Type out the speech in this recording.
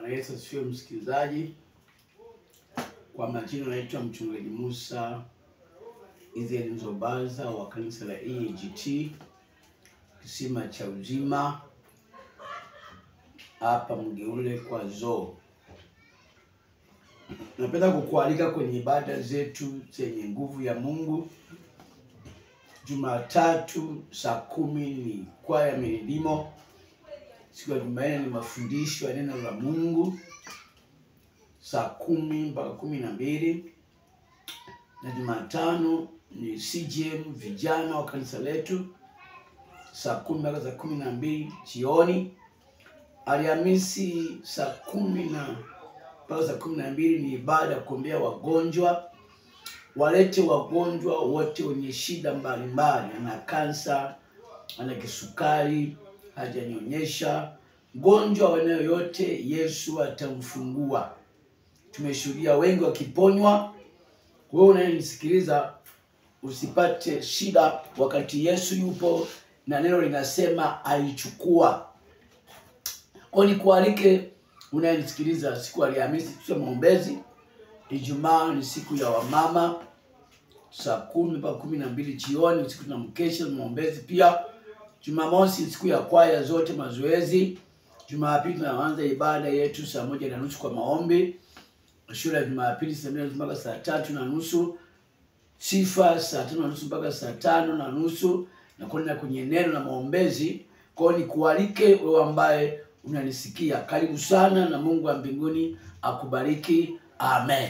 Bwana Yesu asifiwe msikilizaji. Kwa majina naitwa Mchungaji Musa Israel Nzobaza wa kanisa la EAGT Kisima cha Uzima hapa Mgeule kwa Zoo. Napenda kukualika kwenye ibada zetu zenye nguvu ya Mungu. Jumatatu saa 10 ni kwaya milimo. Siku ya Jumanne ni mafundisho ya neno la Mungu saa 10 mpaka 12, na Jumatano ni CGM vijana wa kanisa letu saa 10 mpaka saa 12 jioni. Alhamisi saa 10 mpaka saa 12 ni ibada ya kuombea wagonjwa. Walete wagonjwa wote wenye shida mbalimbali, ana kansa, ana kisukari, hajanyonyesha, gonjwa wanayo yote, Yesu atamfungua. Tumeshuhudia wengi wakiponywa. Wewe unayenisikiliza usipate shida wakati Yesu yupo na neno linasema aichukua. Kwa nikualike unayenisikiliza, siku ya Alhamisi tuna maombezi. Ijumaa ni siku ya wamama saa 10 mpaka 12 jioni, siku tuna mkesha maombezi pia. Jumamosi siku ya kwaya zote mazoezi. Jumapili tunaanza ibada yetu saa 1:30 kwa maombi. Shule ya Jumapili saa 2 mpaka saa 3:30. Sifa saa 5:30 mpaka saa 5:30, na kwenda kwenye neno na maombezi. Kwa hiyo nikualike wewe ambaye unanisikia, karibu sana, na Mungu wa mbinguni akubariki. Amen.